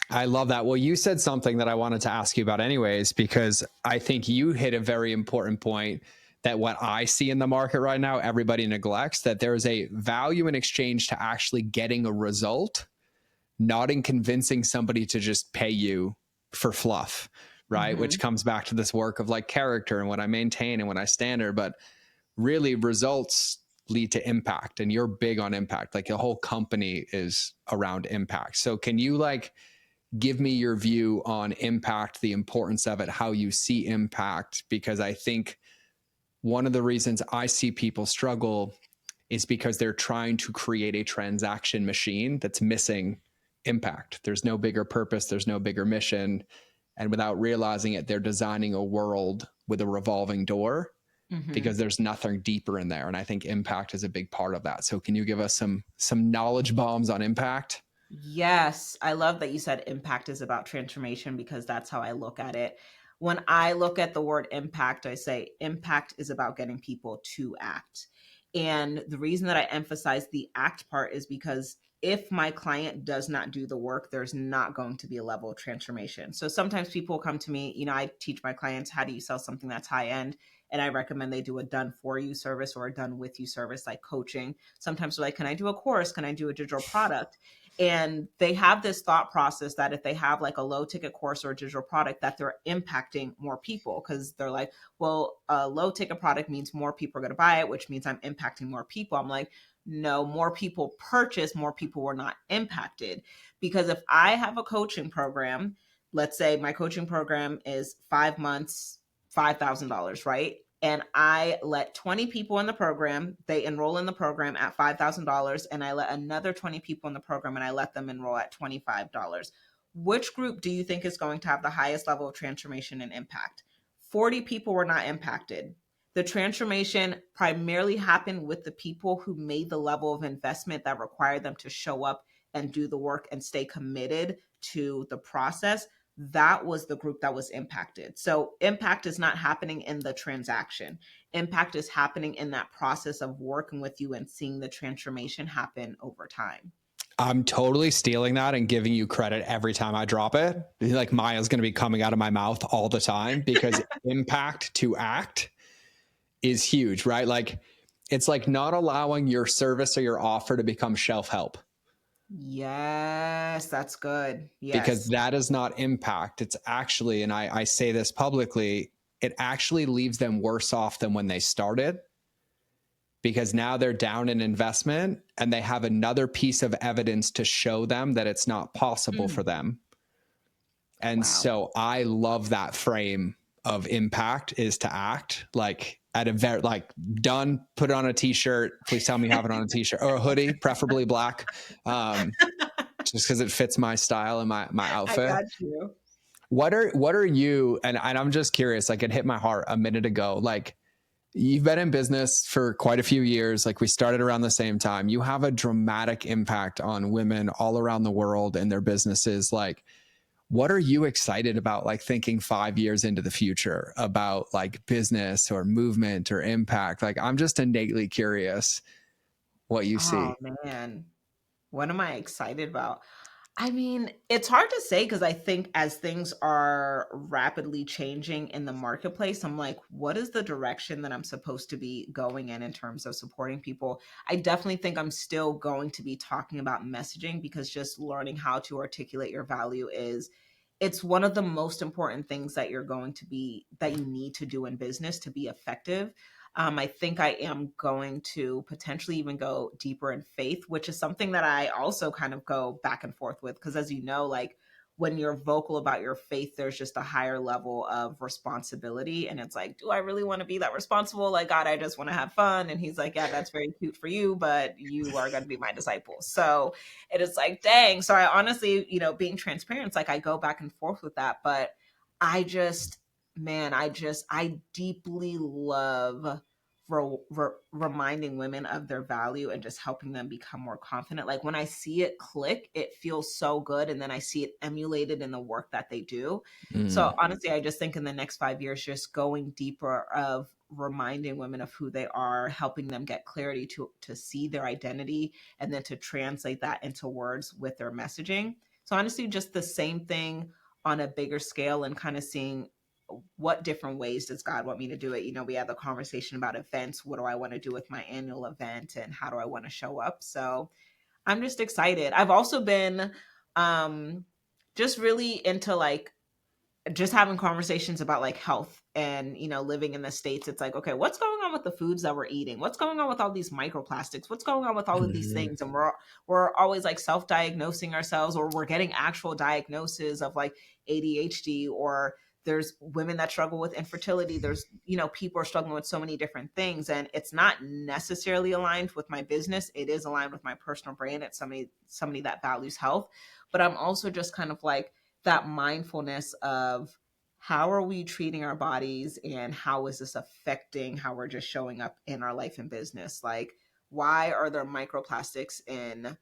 I love that. Well, you said something that I wanted to ask you about anyways, because I think you hit a very important point that what I see in the market right now, everybody neglects, that there's a value in exchange to actually getting a result, not in convincing somebody to just pay you for fluff, right? Mm-hmm. Which comes back to this work of like character and what I maintain and what I standard. But really, results lead to impact, and you're big on impact. Like, the whole company is around impact. So can you like give me your view on impact, the importance of it, how you see impact? Because I think one of the reasons I see people struggle is because they're trying to create a transaction machine that's missing impact. There's no bigger purpose, there's no bigger mission. And without realizing it, they're designing a world with a revolving door because there's nothing deeper in there. And I think impact is a big part of that. So can you give us some knowledge bombs on impact? Yes, I love that you said impact is about transformation, because that's how I look at it. When I look at the word impact, I say impact is about getting people to act. And the reason that I emphasize the act part is because if my client does not do the work, there's not going to be a level of transformation. So sometimes people come to me, I teach my clients, how do you sell something that's high end? And I recommend they do a done for you service or a done with you service, like coaching. Sometimes they're like, can I do a course? Can I do a digital product? And they have this thought process that if they have like a low ticket course or a digital product, that they're impacting more people, because they're like, well, a low ticket product means more people are going to buy it, which means I'm impacting more people. I'm like, no, more people purchase, more people were not impacted. Because if I have a coaching program, let's say my coaching program is 5 months, $5,000, right? And I let 20 people in the program, they enroll in the program at $5,000, and I let another 20 people in the program and I let them enroll at $25. Which group do you think is going to have the highest level of transformation and impact? 40 people were not impacted. The transformation primarily happened with the people who made the level of investment that required them to show up and do the work and stay committed to the process. That was the group that was impacted. So impact is not happening in the transaction. Impact is happening in that process of working with you and seeing the transformation happen over time. I'm totally stealing that and giving you credit every time I drop it. Like, Maya's going to be coming out of my mouth all the time, because impact to act is huge, right? Like, it's like not allowing your service or your offer to become shelf help. Yes, that's good. Because Yes. that is not impact. It's actually, and I say this publicly, it actually leaves them worse off than when they started, because now they're down in investment and they have another piece of evidence to show them that it's not possible for them. And Wow. so I love that frame of impact is to act like at a very, like, done, put it on a t-shirt. Please tell me you have it on a t-shirt or a hoodie, preferably black. Just because it fits my style and my I outfit. got you. What are you, and I'm just curious, like, it hit my heart a minute ago. Like, You've been in business for quite a few years. Like we started around the same time. You have a dramatic impact on women all around the world and their businesses. Like, what are you excited about, like thinking 5 years into the future about like business or movement or impact? Like, I'm just innately curious what you Oh see. man, what am I excited about? I mean, it's hard to say because I think as things are rapidly changing in the marketplace, I'm like, what is the direction that I'm supposed to be going in terms of supporting people? I definitely think I'm still going to be talking about messaging because just learning how to articulate your value is it's one of the most important things that you need to do in business to be effective. I think I am going to potentially even go deeper in faith, which is something that I also kind of go back and forth with. Because as you know, like when you're vocal about your faith, there's just a higher level of responsibility. And it's like, do I really want to be that responsible? Like, God, I just want to have fun. And he's like, yeah, that's very cute for you, but you are going to be my disciple. So it is like, dang. So I honestly, being transparent, it's like I go back and forth with that. But I just, man, I deeply love reminding women of their value and just helping them become more confident. Like when I see it click, it feels so good. And then I see it emulated in the work that they do. So Mm. honestly, I just think in the next 5 years, just going deeper of reminding women of who they are, helping them get clarity to see their identity and then to translate that into words with their messaging. So honestly, just the same thing on a bigger scale and kind of seeing what different ways does God want me to do it? We had the conversation about events. What do I want to do with my annual event and how do I want to show up? So I'm just excited. I've also been um just really into like just having conversations about like health and living in the States. It's like, okay, what's going on with the foods that we're eating? What's going on with all these microplastics? What's going on with all of these Mhm. things? And we're always like self-diagnosing ourselves, or we're getting actual diagnoses of like ADHD, or there's women that struggle with infertility. There's people are struggling with so many different things, and it's not necessarily aligned with my business. It is aligned with my personal brand. It's somebody that values health, but I'm also just kind of like that mindfulness of how are we treating our bodies and how is this affecting how we're just showing up in our life and business. Like, why are there microplastics in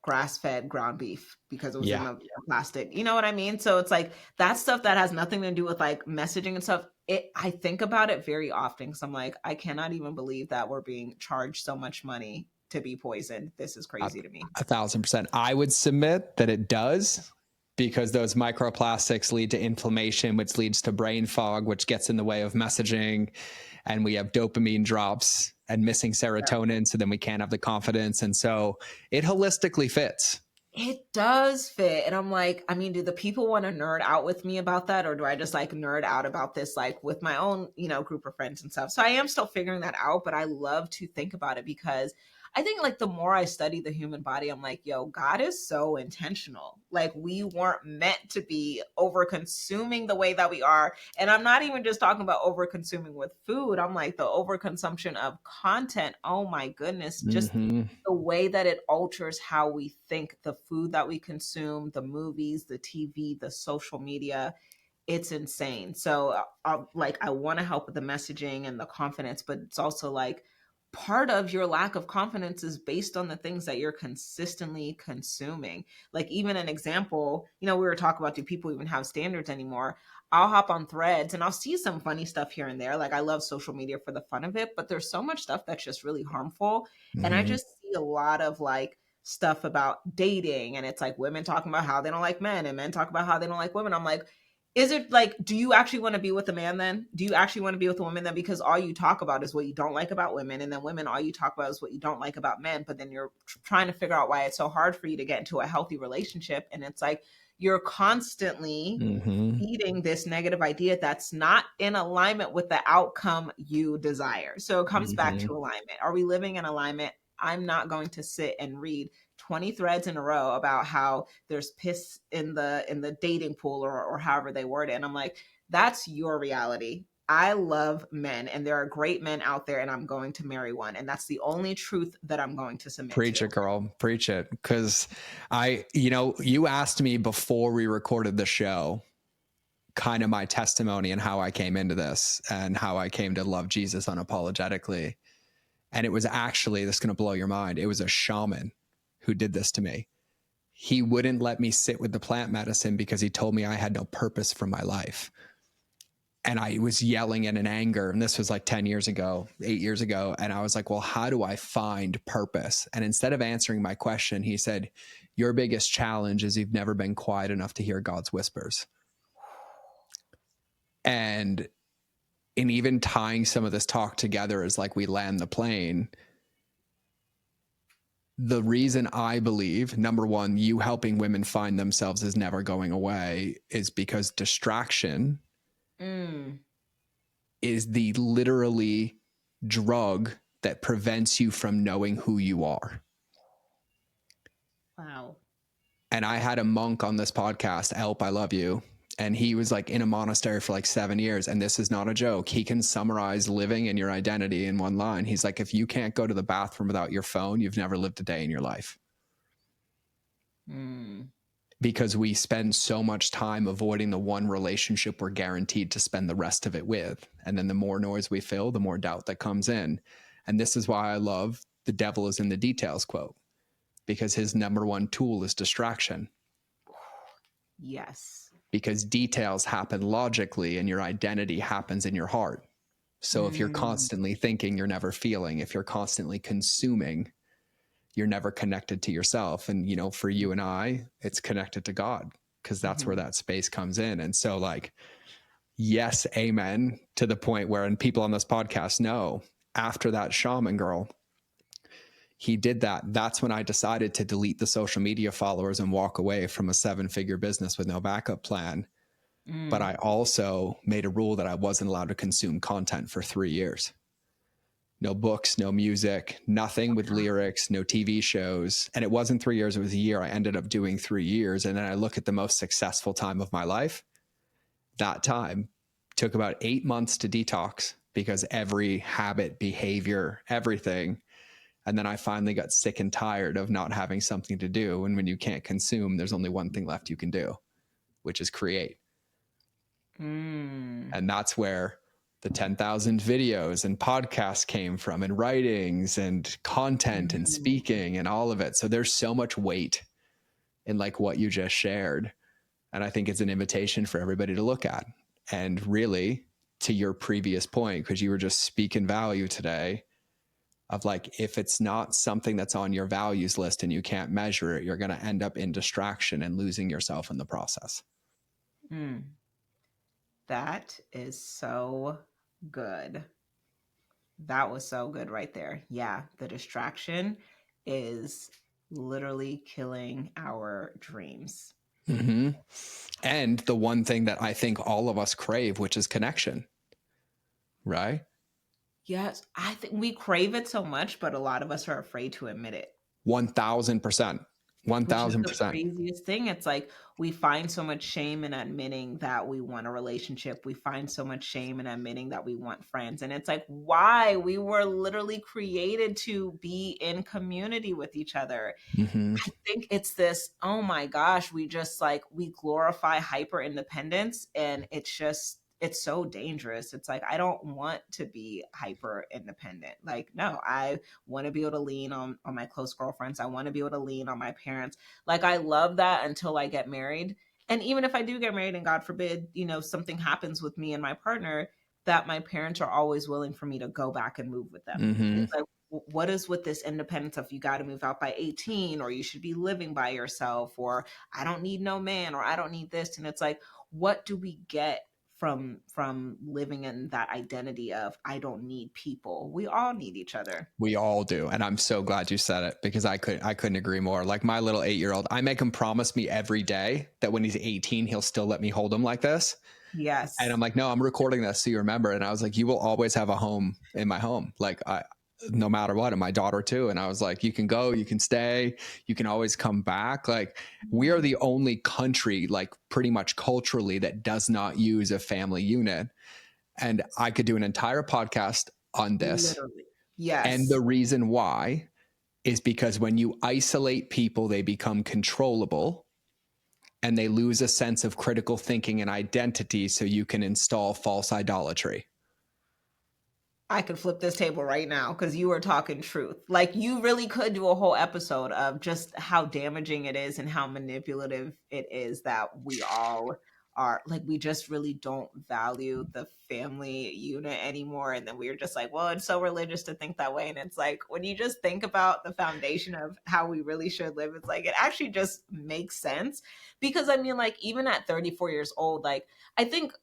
grass-fed ground beef? Because it was in Yeah. the plastic, you know what I mean? So it's like that stuff that has nothing to do with like messaging and stuff. I think about it very often because I'm like, I cannot even believe that we're being charged so much money to be poisoned. This is A, crazy to me. 1,000%. I would submit that it does, because those microplastics lead to inflammation, which leads to brain fog, which gets in the way of messaging. And we have dopamine drops and missing serotonin. So then we can't have the confidence. And so it holistically fits. It does fit. And I'm like, I mean, do the people want to nerd out with me about that? Or do I just like nerd out about this, like with my own, group of friends and stuff? So I am still figuring that out, but I love to think about it because I think like the more I study the human body, I'm like, yo, God is so intentional. Like we weren't meant to be over consuming the way that we are. And I'm not even just talking about over consuming with food. I'm like the overconsumption of content. Oh my goodness. Just Mm-hmm. the way that it alters how we think, the food that we consume, the movies, the TV, the social media, it's insane. So like I want to help with the messaging and the confidence, but it's also like part of your lack of confidence is based on the things that you're consistently consuming. Like even an example, we were talking about, do people even have standards anymore? I'll hop on threads and I'll see some funny stuff here and there. Like I love social media for the fun of it, but there's so much stuff that's just really harmful. And I Mm-hmm. just see a lot of like stuff about dating, and it's like women talking about how they don't like men and men talk about how they don't like women. I'm like, is it like, do you actually want to be with a man then? Do you actually want to be with a woman then? Because all you talk about is what you don't like about women. And then women, all you talk about is what you don't like about men. But then you're trying to figure out why it's so hard for you to get into a healthy relationship. And it's like you're constantly Mm-hmm. feeding this negative idea that's not in alignment with the outcome you desire. So it comes back Mm-hmm. to alignment. Are we living in alignment? I'm not going to sit and read 20 threads in a row about how there's piss in the dating pool, or however they word it. And I'm like, that's your reality. I love men and there are great men out there and I'm going to marry one. And that's the only truth that I'm going to submit Preach to. it, girl. Preach it. Because you asked me before we recorded the show, kind of my testimony and how I came into this and how I came to love Jesus unapologetically. And it was actually, this is going to blow your mind, it was a shaman who did this to me. He wouldn't let me sit with the plant medicine because he told me I had no purpose for my life. And I was yelling in an anger. And this was like 10 years ago, 8 years ago. And I was like, well, how do I find purpose? And instead of answering my question, he said, your biggest challenge is you've never been quiet enough to hear God's whispers. And in even tying some of this talk together as like we land the plane, the reason I believe, number one, you helping women find themselves is never going away is because distraction is the literally drug that prevents you from knowing who you are. Wow. And I had a monk on this podcast, Elp, I love you. And he was like in a monastery for like 7 years. And this is not a joke. He can summarize living and your identity in one line. He's like, if you can't go to the bathroom without your phone, you've never lived a day in your life. Because we spend so much time avoiding the one relationship we're guaranteed to spend the rest of it with. And then the more noise we fill, the more doubt that comes in. And this is why I love the devil is in the details quote, because his number one tool is distraction. Yes. Because details happen logically and your identity happens in your heart. So if you're constantly thinking, you're never feeling. If you're constantly consuming, you're never connected to yourself. And, you know, for you and I, it's connected to God because that's where that space comes in. And so like, yes, amen, to the point where, and people on this podcast know, after that shaman girl, he did that. That's when I decided to delete the social media followers and walk away from a 7-figure business with no backup plan. But I also made a rule that I wasn't allowed to consume content for 3 years. No books, no music, nothing with lyrics, no TV shows. And it wasn't 3 years, it was a year. I ended up doing 3 years. And then I look at the most successful time of my life. That time took about 8 months to detox because every habit, behavior, everything. And then I finally got sick and tired of not having something to do. And when you can't consume, there's only one thing left you can do, which is create. And that's where the 10,000 videos and podcasts came from, and writings and content and speaking and all of it. So there's so much weight in like what you just shared. And I think it's an invitation for everybody to look at. And really, to your previous point, because you were just speaking value today, of like, if it's not something that's on your values list and you can't measure it, you're going to end up in distraction and losing yourself in the process. That is so good. That was so good right there. Yeah, the distraction is literally killing our dreams. And the one thing that I think all of us crave, which is connection, right? Yes, I think we crave it so much, but a lot of us are afraid to admit it. 1,000%. Which is the 1,000%. craziest thing. It's like we find so much shame in admitting that we want a relationship. We find so much shame in admitting that we want friends. And it's like, why? We were literally created to be in community with each other. I think it's this, oh my gosh, we just like, we glorify hyper independence, and it's so dangerous. It's like, I don't want to be hyper independent. Like, no, I want to be able to lean on my close girlfriends. I want to be able to lean on my parents. Like, I love that until I get married. And even if I do get married and God forbid, you know, something happens with me and my partner, that my parents are always willing for me to go back and move with them. It's like, what is with this independence of you got to move out by 18, or you should be living by yourself, or I don't need no man, or I don't need this. And it's like, what do we get from living in that identity of I don't need people? We all need each other. We all do. And I'm so glad you said it, because I couldn't agree more. Like my little 8-year-old, I make him promise me every day that when he's 18, he'll still let me hold him like this. Yes. And I'm like, no, I'm recording this so you remember. And I was like, you will always have a home in my home. Like no matter what, and my daughter too. And I was like, you can go, you can stay, you can always come back. Like we are the only country, like pretty much culturally, that does not use a family unit. And I could do an entire podcast on this. Literally. Yes. And the reason why is because when you isolate people, they become controllable. and they lose a sense of critical thinking and identity so you can install false idolatry. I could flip this table right now because you are talking truth. Like, you really could do a whole episode of just how damaging it is and how manipulative it is that we all are. Like, we just really don't value the family unit anymore. And then we're just like, well, it's so religious to think that way. And it's like, when you just think about the foundation of how we really should live, it's like, it actually just makes sense. Because I mean, like, even at 34 years old, like, I think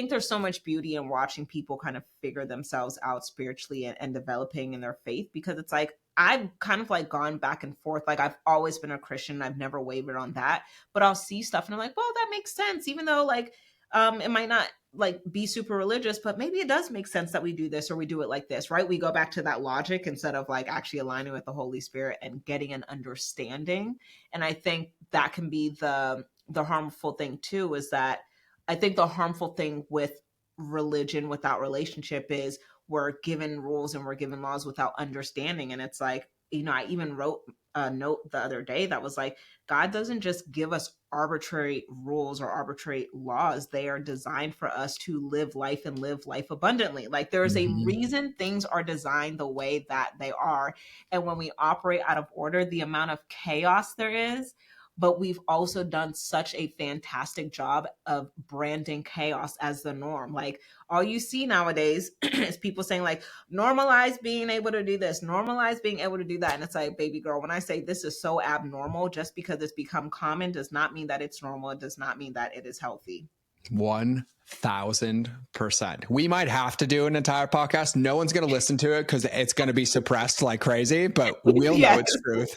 there's so much beauty in watching people kind of figure themselves out spiritually and developing in their faith, because it's like I've kind of like gone back and forth. Like, I've always been a Christian. I've never wavered on that. But I'll see stuff and I'm like, well, that makes sense, even though like it might not like be super religious, but maybe it does make sense that we do this or we do it like this, right? We go back to that logic instead of like actually aligning with the Holy Spirit and getting an understanding. And I think that can be the harmful thing too, is that I think the harmful thing with religion without relationship is we're given rules and we're given laws without understanding. And it's like, I even wrote a note the other day that was like, God doesn't just give us arbitrary rules or arbitrary laws. They are designed for us to live life and live life abundantly. Like, there's a reason things are designed the way that they are. And when we operate out of order, the amount of chaos there is, but we've also done such a fantastic job of branding chaos as the norm. Like, all you see nowadays is people saying like, normalize being able to do this, normalize being able to do that. And it's like, baby girl, when I say this is so abnormal, just because it's become common does not mean that it's normal. It does not mean that it is healthy. 1000%. We might have to do an entire podcast. No one's going to listen to it because it's going to be suppressed like crazy, but we'll know it's truth.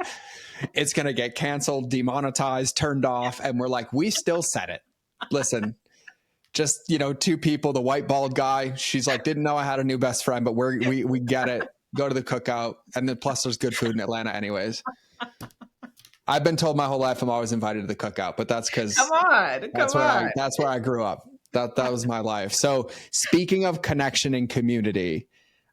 It's going to get canceled, demonetized, turned off. And we're like, we still said it. Listen, just, two people, the white bald guy, she's like, didn't know I had a new best friend, but we get it. Go to the cookout. And then plus there's good food in Atlanta anyways. I've been told my whole life I'm always invited to the cookout, but that's because that's where I grew up. That was my life. So speaking of connection and community,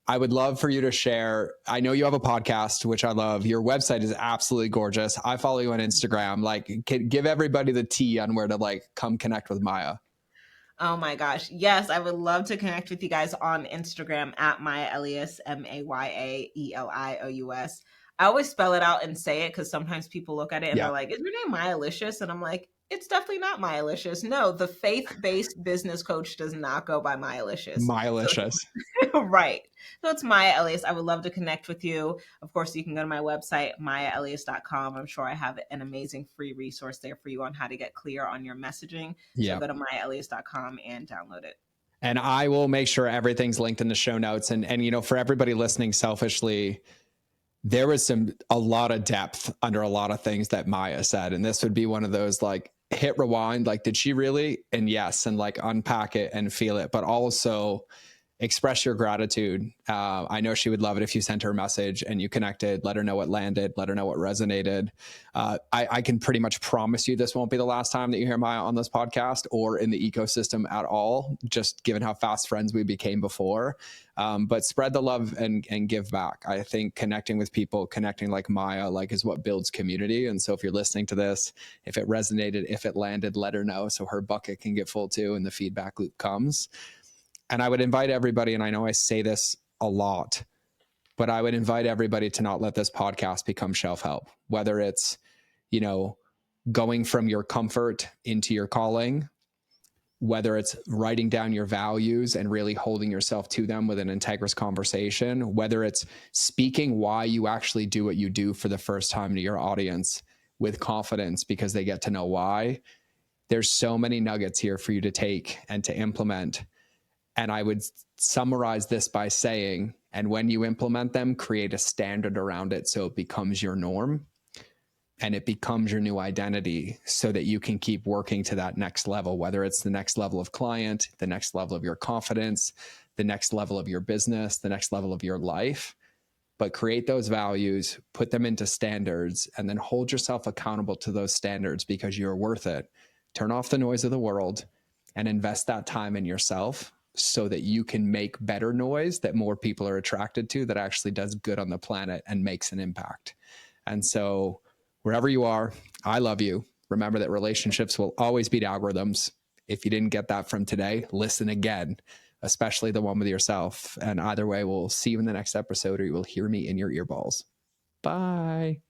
I would love for you to share. I know you have a podcast, which I love. Your website is absolutely gorgeous. I follow you on Instagram. Like, give everybody the tea on where to like come connect with Maya. Oh my gosh. Yes, I would love to connect with you guys on Instagram at Maya Elious, MayaElious. I always spell it out and say it because sometimes people look at it and they're like, is your name Maya Elious? And I'm like, it's definitely not Maya Elious. No, the faith-based business coach does not go by Maya Elious. Maya Elious. Right. So it's Maya Elious. I would love to connect with you. Of course, you can go to my website, mayaelious.com. I'm sure I have an amazing free resource there for you on how to get clear on your messaging. So go to mayaelious.com and download it. And I will make sure everything's linked in the show notes. And for everybody listening selfishly, there was a lot of depth under a lot of things that Maya said. And this would be one of those like hit rewind, like, did she really? And yes, and like unpack it and feel it, but also express your gratitude. I know she would love it if you sent her a message and you connected, let her know what landed, let her know what resonated. I can pretty much promise you this won't be the last time that you hear Maya on this podcast or in the ecosystem at all, just given how fast friends we became before. But spread the love and give back. I think connecting with people, connecting like Maya, like is what builds community. And so if you're listening to this, if it resonated, if it landed, let her know so her bucket can get full too and the feedback loop comes. And I would invite everybody, and I know I say this a lot, but I would invite everybody to not let this podcast become shelf help, whether it's, going from your comfort into your calling, whether it's writing down your values and really holding yourself to them with an integrous conversation, whether it's speaking why you actually do what you do for the first time to your audience with confidence because they get to know why. There's so many nuggets here for you to take and to implement. And I would summarize this by saying, and when you implement them, create a standard around it so it becomes your norm and it becomes your new identity so that you can keep working to that next level, whether it's the next level of client, the next level of your confidence, the next level of your business, the next level of your life. But create those values, put them into standards, and then hold yourself accountable to those standards because you're worth it. Turn off the noise of the world and invest that time in yourself so that you can make better noise that more people are attracted to, that actually does good on the planet and makes an impact. And so wherever you are, I love you. Remember that relationships will always beat algorithms. If you didn't get that from today, listen again, especially the one with yourself. And either way, we'll see you in the next episode, or you will hear me in your earballs. Bye.